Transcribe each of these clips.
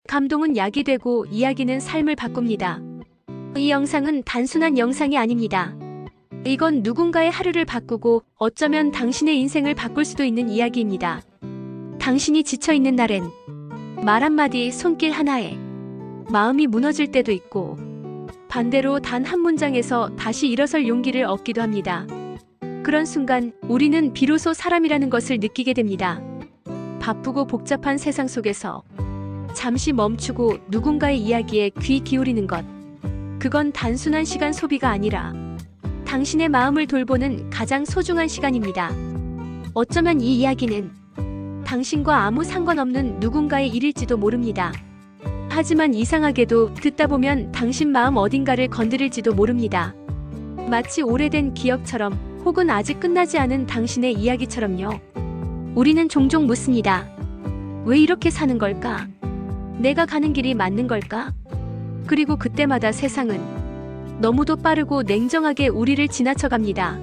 감동은 약이 되고 이야기는 삶을 바꿉니다. 이 영상은 단순한 영상이 아닙니다. 이건 누군가의 하루를 바꾸고 어쩌면 당신의 인생을 바꿀 수도 있는 이야기입니다. 당신이 지쳐있는 날엔 말 한마디, 손길 하나에 마음이 무너질 때도 있고 반대로 단 한 문장에서 다시 일어설 용기를 얻기도 합니다. 그런 순간 우리는 비로소 사람이라는 것을 느끼게 됩니다. 바쁘고 복잡한 세상 속에서 잠시 멈추고 누군가의 이야기에 귀 기울이는 것. 그건 단순한 시간 소비가 아니라 당신의 마음을 돌보는 가장 소중한 시간입니다. 어쩌면 이 이야기는 당신과 아무 상관없는 누군가의 일일지도 모릅니다. 하지만 이상하게도 듣다 보면 당신 마음 어딘가를 건드릴지도 모릅니다. 마치 오래된 기억처럼 혹은 아직 끝나지 않은 당신의 이야기처럼요. 우리는 종종 묻습니다. 왜 이렇게 사는 걸까? 내가 가는 길이 맞는 걸까? 그리고 그때마다 세상은 너무도 빠르고 냉정하게 우리를 지나쳐갑니다.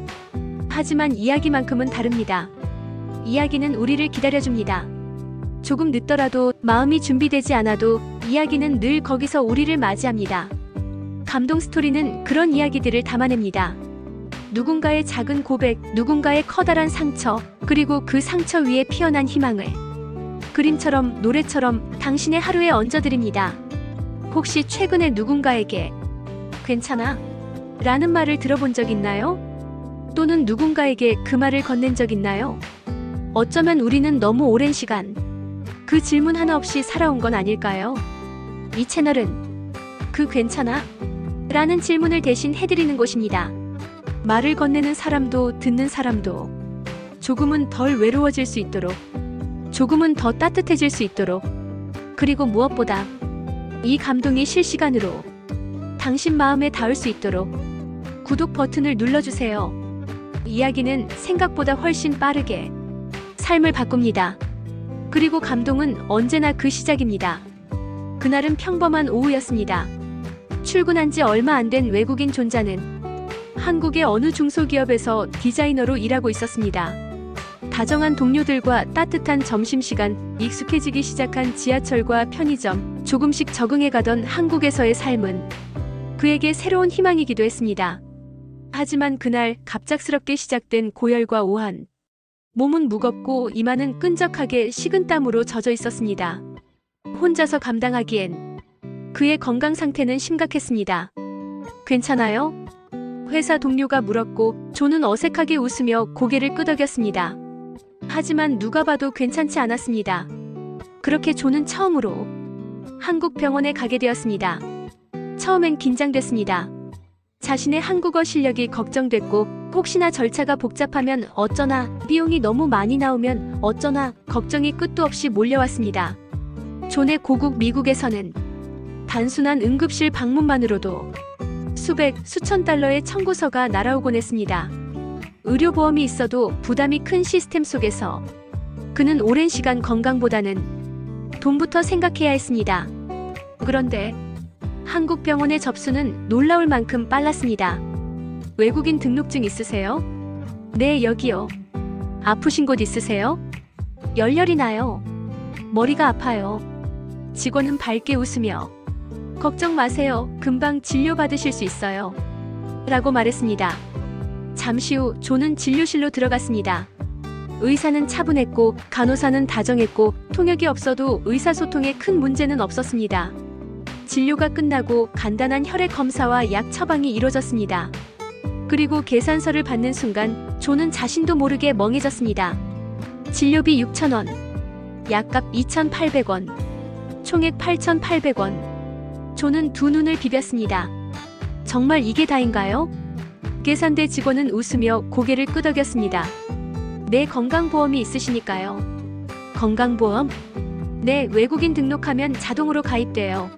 하지만 이야기만큼은 다릅니다. 이야기는 우리를 기다려줍니다. 조금 늦더라도 마음이 준비되지 않아도 이야기는 늘 거기서 우리를 맞이합니다. 감동 스토리는 그런 이야기들을 담아냅니다. 누군가의 작은 고백, 누군가의 커다란 상처, 그리고 그 상처 위에 피어난 희망을 그림처럼 노래처럼 당신의 하루에 얹어드립니다. 혹시 최근에 누군가에게 괜찮아? 라는 말을 들어본 적 있나요? 또는 누군가에게 그 말을 건넨 적 있나요? 어쩌면 우리는 너무 오랜 시간 그 질문 하나 없이 살아온 건 아닐까요? 이 채널은 그 괜찮아? 라는 질문을 대신 해드리는 곳입니다. 말을 건네는 사람도 듣는 사람도 조금은 덜 외로워질 수 있도록, 조금은 더 따뜻해질 수 있도록, 그리고 무엇보다 이 감동이 실시간으로 당신 마음에 닿을 수 있도록 구독 버튼을 눌러주세요. 이야기는 생각보다 훨씬 빠르게 삶을 바꿉니다. 그리고 감동은 언제나 그 시작입니다. 그날은 평범한 오후였습니다. 출근한 지 얼마 안 된 외국인 존자는 한국의 어느 중소기업에서 디자이너로 일하고 있었습니다. 다정한 동료들과 따뜻한 점심시간, 익숙해지기 시작한 지하철과 편의점, 조금씩 적응해가던 한국에서의 삶은 그에게 새로운 희망이기도 했습니다. 하지만 그날 갑작스럽게 시작된 고열과 오한, 몸은 무겁고 이마는 끈적하게 식은 땀으로 젖어 있었습니다. 혼자서 감당하기엔 그의 건강 상태는 심각했습니다. 괜찮아요? 회사 동료가 물었고 존은 어색하게 웃으며 고개를 끄덕였습니다. 하지만 누가 봐도 괜찮지 않았습니다. 그렇게 존은 처음으로 한국 병원에 가게 되었습니다. 처음엔 긴장됐습니다. 자신의 한국어 실력이 걱정됐고 혹시나 절차가 복잡하면 어쩌나, 비용이 너무 많이 나오면 어쩌나 걱정이 끝도 없이 몰려왔습니다. 존의 고국 미국에서는 단순한 응급실 방문만으로도 수백, 수천 달러의 청구서가 날아오곤 했습니다. 의료보험이 있어도 부담이 큰 시스템 속에서 그는 오랜 시간 건강보다는 돈부터 생각해야 했습니다. 그런데 한국 병원의 접수는 놀라울 만큼 빨랐습니다. 외국인 등록증 있으세요? 네, 여기요. 아프신 곳 있으세요? 열열이 나요. 머리가 아파요. 직원은 밝게 웃으며 걱정 마세요. 금방 진료받으실 수 있어요. 라고 말했습니다. 잠시 후 존은 진료실로 들어갔습니다. 의사는 차분했고 간호사는 다정했고 통역이 없어도 의사소통에 큰 문제는 없었습니다. 진료가 끝나고 간단한 혈액 검사와 약 처방이 이루어졌습니다. 그리고 계산서를 받는 순간 존은 자신도 모르게 멍해졌습니다. 진료비 6,000원, 약값 2,800원, 총액 8,800원. 존은 두 눈을 비볐습니다. 정말 이게 다인가요? 계산대 직원은 웃으며 고개를 끄덕였습니다. 네, 건강보험이 있으시니까요. 건강보험? 네, 외국인 등록하면 자동으로 가입돼요.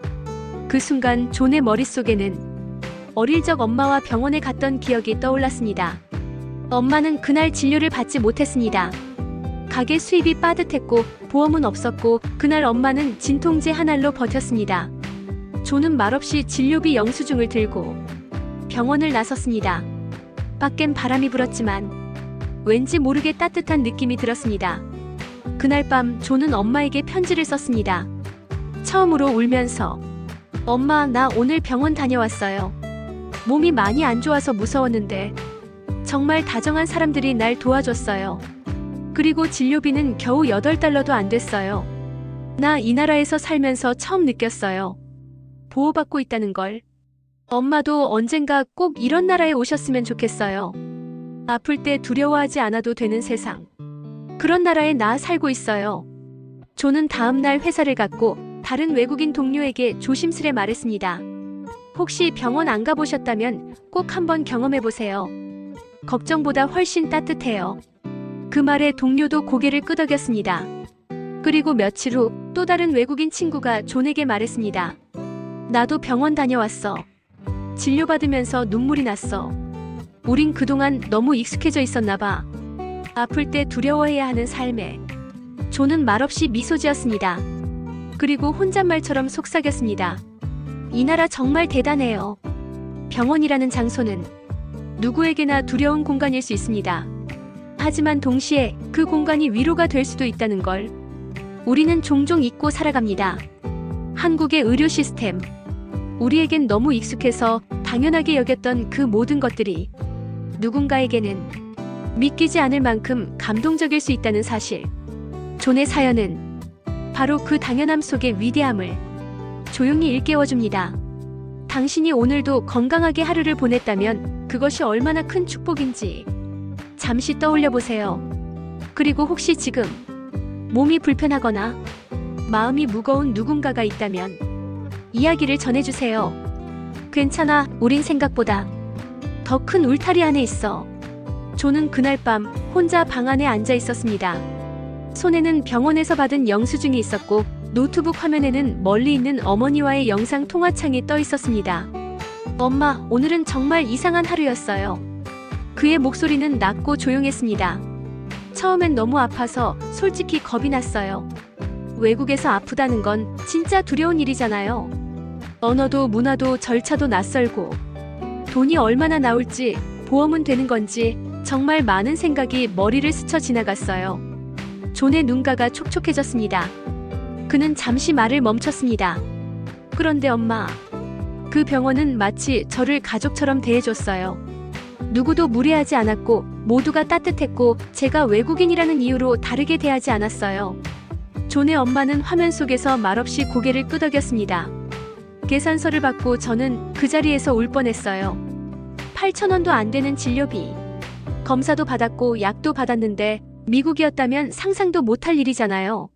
그 순간 존의 머릿속에는 어릴 적 엄마와 병원에 갔던 기억이 떠올랐습니다. 엄마는 그날 진료를 받지 못했습니다. 가게 수입이 빠듯했고 보험은 없었고 그날 엄마는 진통제 한 알로 버텼습니다. 존은 말없이 진료비 영수증을 들고 병원을 나섰습니다. 밖엔 바람이 불었지만 왠지 모르게 따뜻한 느낌이 들었습니다. 그날 밤 존은 엄마에게 편지를 썼습니다. 처음으로 울면서 엄마, 나 오늘 병원 다녀왔어요. 몸이 많이 안 좋아서 무서웠는데 정말 다정한 사람들이 날 도와줬어요. 그리고 진료비는 겨우 $8도 안 됐어요. 나 이 나라에서 살면서 처음 느꼈어요. 보호받고 있다는 걸. 엄마도 언젠가 꼭 이런 나라에 오셨으면 좋겠어요. 아플 때 두려워하지 않아도 되는 세상. 그런 나라에 나 살고 있어요. 조는 다음 날 회사를 갔고 다른 외국인 동료에게 조심스레 말했습니다. 혹시 병원 안 가보셨다면 꼭 한번 경험해보세요. 걱정보다 훨씬 따뜻해요. 그 말에 동료도 고개를 끄덕였습니다. 그리고 며칠 후 또 다른 외국인 친구가 존에게 말했습니다. 나도 병원 다녀왔어. 진료받으면서 눈물이 났어. 우린 그동안 너무 익숙해져 있었나 봐. 아플 때 두려워해야 하는 삶에. 존은 말없이 미소 지었습니다. 그리고 혼잣말처럼 속삭였습니다. 이 나라 정말 대단해요. 병원이라는 장소는 누구에게나 두려운 공간일 수 있습니다. 하지만 동시에 그 공간이 위로가 될 수도 있다는 걸 우리는 종종 잊고 살아갑니다. 한국의 의료 시스템. 우리에겐 너무 익숙해서 당연하게 여겼던 그 모든 것들이 누군가에게는 믿기지 않을 만큼 감동적일 수 있다는 사실. 존의 사연은 바로 그 당연함 속의 위대함을 조용히 일깨워줍니다. 당신이 오늘도 건강하게 하루를 보냈다면 그것이 얼마나 큰 축복인지 잠시 떠올려 보세요. 그리고 혹시 지금 몸이 불편하거나 마음이 무거운 누군가가 있다면 이야기를 전해주세요. 괜찮아, 우린 생각보다 더 큰 울타리 안에 있어. 조는 그날 밤 혼자 방 안에 앉아 있었습니다. 손에는 병원에서 받은 영수증이 있었고 노트북 화면에는 멀리 있는 어머니와의 영상 통화창이 떠 있었습니다. 엄마, 오늘은 정말 이상한 하루였어요. 그의 목소리는 낮고 조용했습니다. 처음엔 너무 아파서 솔직히 겁이 났어요. 외국에서 아프다는 건 진짜 두려운 일이잖아요. 언어도 문화도 절차도 낯설고 돈이 얼마나 나올지, 보험은 되는 건지 정말 많은 생각이 머리를 스쳐 지나갔어요. 존의 눈가가 촉촉해졌습니다. 그는 잠시 말을 멈췄습니다. 그런데 엄마, 그 병원은 마치 저를 가족처럼 대해줬어요. 누구도 무례하지 않았고 모두가 따뜻했고 제가 외국인이라는 이유로 다르게 대하지 않았어요. 존의 엄마는 화면 속에서 말없이 고개를 끄덕였습니다. 계산서를 받고 저는 그 자리에서 울 뻔했어요. 8,000원도 안 되는 진료비. 검사도 받았고 약도 받았는데 미국이었다면 상상도 못할 일이잖아요.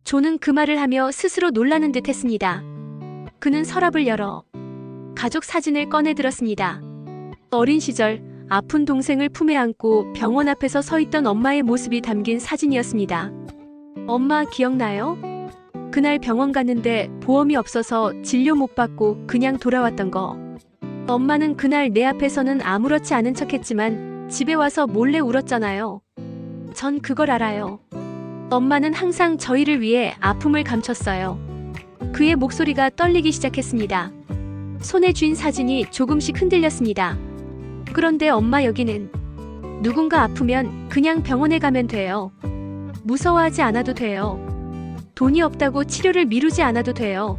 존은 그 말을 하며 스스로 놀라는 듯 했습니다. 그는 서랍을 열어 가족 사진을 꺼내 들었습니다. 어린 시절 아픈 동생을 품에 안고 병원 앞에서 서 있던 엄마의 모습이 담긴 사진이었습니다. 엄마 기억나요? 그날 병원 갔는데 보험이 없어서 진료 못 받고 그냥 돌아왔던 거. 엄마는 그날 내 앞에서는 아무렇지 않은 척했지만 집에 와서 몰래 울었잖아요. 전 그걸 알아요. 엄마는 항상 저희를 위해 아픔을 감췄어요. 그의 목소리가 떨리기 시작했습니다. 손에 쥔 사진이 조금씩 흔들렸습니다. 그런데 엄마, 여기는 누군가 아프면 그냥 병원에 가면 돼요. 무서워하지 않아도 돼요. 돈이 없다고 치료를 미루지 않아도 돼요.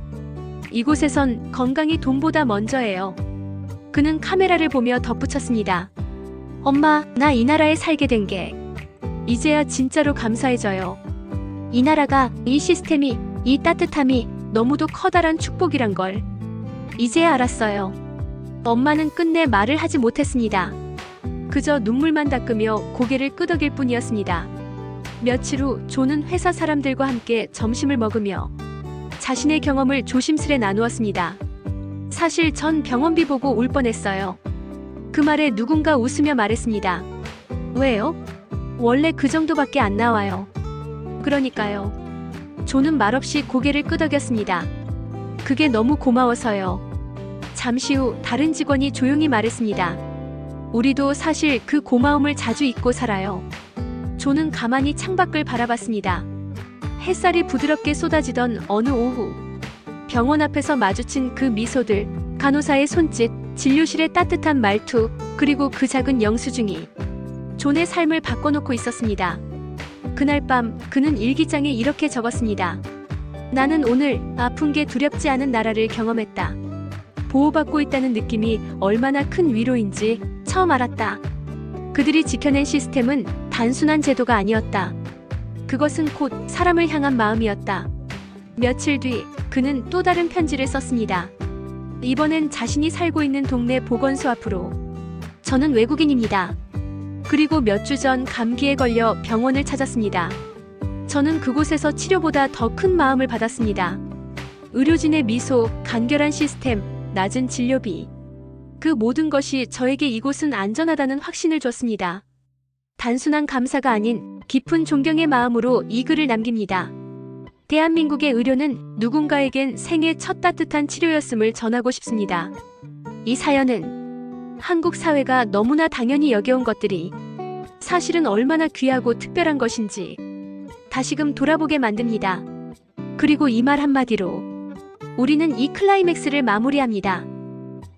이곳에선 건강이 돈보다 먼저예요. 그는 카메라를 보며 덧붙였습니다. 엄마, 나 이 나라에 살게 된 게 이제야 진짜로 감사해져요. 이 나라가, 이 시스템이, 이 따뜻함이 너무도 커다란 축복이란 걸 이제야 알았어요. 엄마는 끝내 말을 하지 못했습니다. 그저 눈물만 닦으며 고개를 끄덕일 뿐이었습니다. 며칠 후 존은 회사 사람들과 함께 점심을 먹으며 자신의 경험을 조심스레 나누었습니다. 사실 전 병원비 보고 울 뻔했어요. 그 말에 누군가 웃으며 말했습니다. 왜요? 원래 그 정도밖에 안 나와요. 그러니까요. 존은 말없이 고개를 끄덕였습니다. 그게 너무 고마워서요. 잠시 후 다른 직원이 조용히 말했습니다. 우리도 사실 그 고마움을 자주 잊고 살아요. 존은 가만히 창밖을 바라봤습니다. 햇살이 부드럽게 쏟아지던 어느 오후. 병원 앞에서 마주친 그 미소들, 간호사의 손짓, 진료실의 따뜻한 말투, 그리고 그 작은 영수증이 존의 삶을 바꿔놓고 있었습니다. 그날 밤 그는 일기장에 이렇게 적었습니다. 나는 오늘 아픈 게 두렵지 않은 나라를 경험했다. 보호받고 있다는 느낌이 얼마나 큰 위로인지 처음 알았다. 그들이 지켜낸 시스템은 단순한 제도가 아니었다. 그것은 곧 사람을 향한 마음이었다. 며칠 뒤 그는 또 다른 편지를 썼습니다. 이번엔 자신이 살고 있는 동네 보건소 앞으로. 저는 외국인입니다. 그리고 몇 주 전 감기에 걸려 병원을 찾았습니다. 저는 그곳에서 치료보다 더 큰 마음을 받았습니다. 의료진의 미소, 간결한 시스템, 낮은 진료비. 그 모든 것이 저에게 이곳은 안전하다는 확신을 줬습니다. 단순한 감사가 아닌 깊은 존경의 마음으로 이 글을 남깁니다. 대한민국의 의료는 누군가에겐 생애 첫 따뜻한 치료였음을 전하고 싶습니다. 이 사연은 한국 사회가 너무나 당연히 여겨온 것들이 사실은 얼마나 귀하고 특별한 것인지 다시금 돌아보게 만듭니다. 그리고 이 말 한마디로 우리는 이 클라이맥스를 마무리합니다.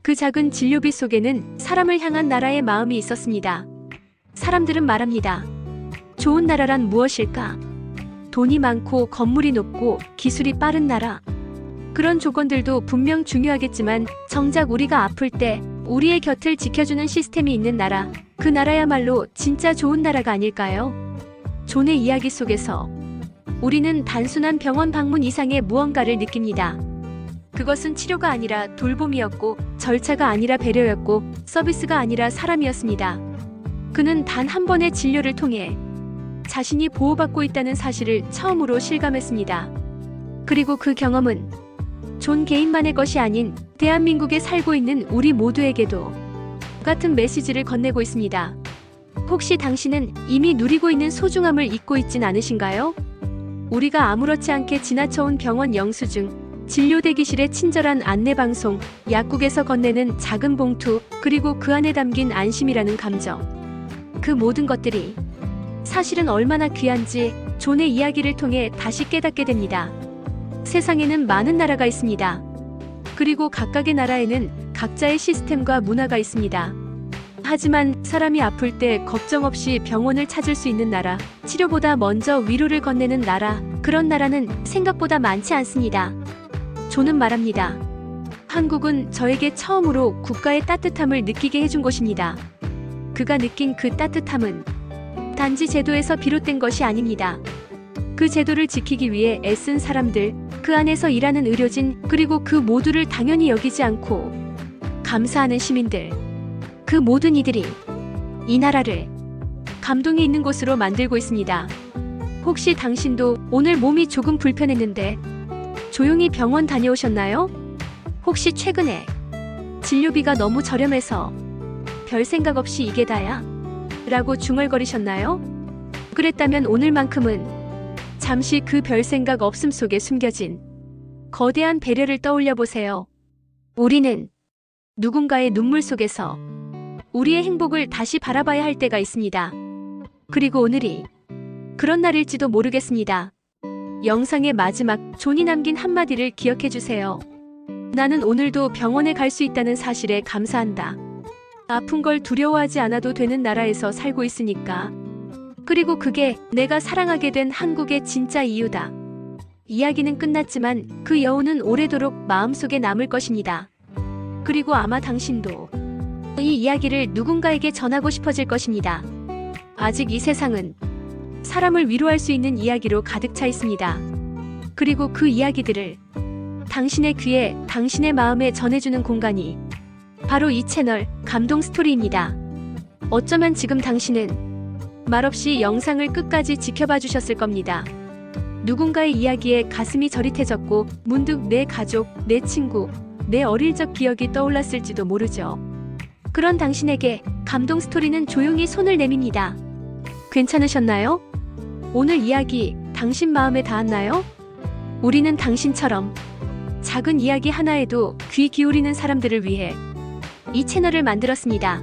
그 작은 진료비 속에는 사람을 향한 나라의 마음이 있었습니다. 사람들은 말합니다. 좋은 나라란 무엇일까? 돈이 많고 건물이 높고 기술이 빠른 나라. 그런 조건들도 분명 중요하겠지만 정작 우리가 아플 때 우리의 곁을 지켜주는 시스템이 있는 나라, 그 나라야말로 진짜 좋은 나라가 아닐까요? 존의 이야기 속에서 우리는 단순한 병원 방문 이상의 무언가를 느낍니다. 그것은 치료가 아니라 돌봄이었고, 절차가 아니라 배려였고, 서비스가 아니라 사람이었습니다. 그는 단 한 번의 진료를 통해 자신이 보호받고 있다는 사실을 처음으로 실감했습니다. 그리고 그 경험은 존 개인만의 것이 아닌 대한민국에 살고 있는 우리 모두에게도 같은 메시지를 건네고 있습니다. 혹시 당신은 이미 누리고 있는 소중함을 잊고 있진 않으신가요? 우리가 아무렇지 않게 지나쳐온 병원 영수증, 진료 대기실의 친절한 안내방송, 약국에서 건네는 작은 봉투, 그리고 그 안에 담긴 안심이라는 감정. 그 모든 것들이 사실은 얼마나 귀한지 존의 이야기를 통해 다시 깨닫게 됩니다. 세상에는 많은 나라가 있습니다. 그리고 각각의 나라에는 각자의 시스템과 문화가 있습니다. 하지만 사람이 아플 때 걱정 없이 병원을 찾을 수 있는 나라, 치료보다 먼저 위로를 건네는 나라, 그런 나라는 생각보다 많지 않습니다. 존은 말합니다. 한국은 저에게 처음으로 국가의 따뜻함을 느끼게 해준 곳입니다. 그가 느낀 그 따뜻함은 단지 제도에서 비롯된 것이 아닙니다. 그 제도를 지키기 위해 애쓴 사람들, 그 안에서 일하는 의료진, 그리고 그 모두를 당연히 여기지 않고 감사하는 시민들. 그 모든 이들이 이 나라를 감동이 있는 곳으로 만들고 있습니다. 혹시 당신도 오늘 몸이 조금 불편했는데 조용히 병원 다녀오셨나요? 혹시 최근에 진료비가 너무 저렴해서 별 생각 없이 이게 다야? 라고 중얼거리셨나요? 그랬다면 오늘만큼은 잠시 그 별 생각 없음 속에 숨겨진 거대한 배려를 떠올려 보세요. 우리는 누군가의 눈물 속에서 우리의 행복을 다시 바라봐야 할 때가 있습니다. 그리고 오늘이 그런 날일지도 모르겠습니다. 영상의 마지막 존이 남긴 한마디를 기억해 주세요. 나는 오늘도 병원에 갈 수 있다는 사실에 감사한다. 아픈 걸 두려워하지 않아도 되는 나라에서 살고 있으니까. 그리고 그게 내가 사랑하게 된 한국의 진짜 이유다. 이야기는 끝났지만 그 여운은 오래도록 마음속에 남을 것입니다. 그리고 아마 당신도 이 이야기를 누군가에게 전하고 싶어질 것입니다. 아직 이 세상은 사람을 위로할 수 있는 이야기로 가득 차 있습니다. 그리고 그 이야기들을 당신의 귀에, 당신의 마음에 전해주는 공간이 바로 이 채널 감동 스토리입니다. 어쩌면 지금 당신은 말없이 영상을 끝까지 지켜봐 주셨을 겁니다. 누군가의 이야기에 가슴이 저릿해졌고 문득 내 가족, 내 친구, 내 어릴 적 기억이 떠올랐을지도 모르죠. 그런 당신에게 감동 스토리는 조용히 손을 내밉니다. 괜찮으셨나요? 오늘 이야기 당신 마음에 닿았나요? 우리는 당신처럼 작은 이야기 하나에도 귀 기울이는 사람들을 위해 이 채널을 만들었습니다.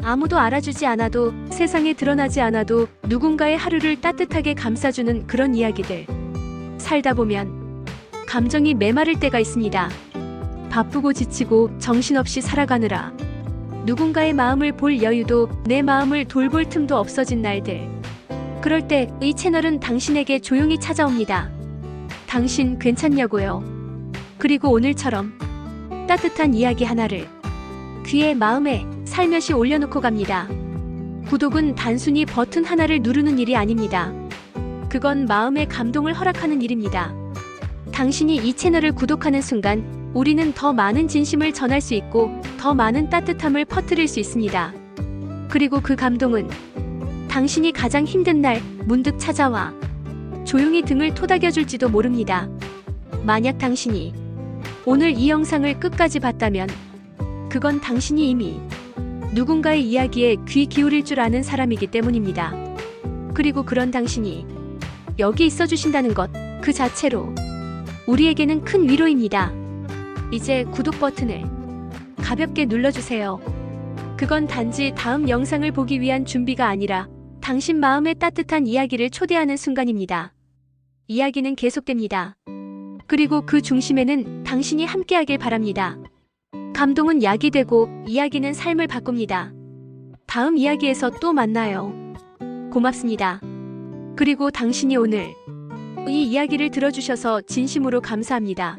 아무도 알아주지 않아도, 세상에 드러나지 않아도 누군가의 하루를 따뜻하게 감싸주는 그런 이야기들. 살다 보면 감정이 메마를 때가 있습니다. 바쁘고 지치고 정신없이 살아가느라 누군가의 마음을 볼 여유도, 내 마음을 돌볼 틈도 없어진 날들. 그럴 때 이 채널은 당신에게 조용히 찾아옵니다. 당신 괜찮냐고요? 그리고 오늘처럼 따뜻한 이야기 하나를 귀에 마음에 살며시 올려놓고 갑니다. 구독은 단순히 버튼 하나를 누르는 일이 아닙니다. 그건 마음의 감동을 허락하는 일입니다. 당신이 이 채널을 구독하는 순간 우리는 더 많은 진심을 전할 수 있고 더 많은 따뜻함을 퍼뜨릴 수 있습니다. 그리고 그 감동은 당신이 가장 힘든 날 문득 찾아와 조용히 등을 토닥여줄지도 모릅니다. 만약 당신이 오늘 이 영상을 끝까지 봤다면 그건 당신이 이미 누군가의 이야기에 귀 기울일 줄 아는 사람이기 때문입니다. 그리고 그런 당신이 여기 있어 주신다는 것 그 자체로 우리에게는 큰 위로입니다. 이제 구독 버튼을 가볍게 눌러주세요. 그건 단지 다음 영상을 보기 위한 준비가 아니라 당신 마음의 따뜻한 이야기를 초대하는 순간입니다. 이야기는 계속됩니다. 그리고 그 중심에는 당신이 함께하길 바랍니다. 감동은 약이 되고 이야기는 삶을 바꿉니다. 다음 이야기에서 또 만나요. 고맙습니다. 그리고 당신이 오늘 이 이야기를 들어주셔서 진심으로 감사합니다.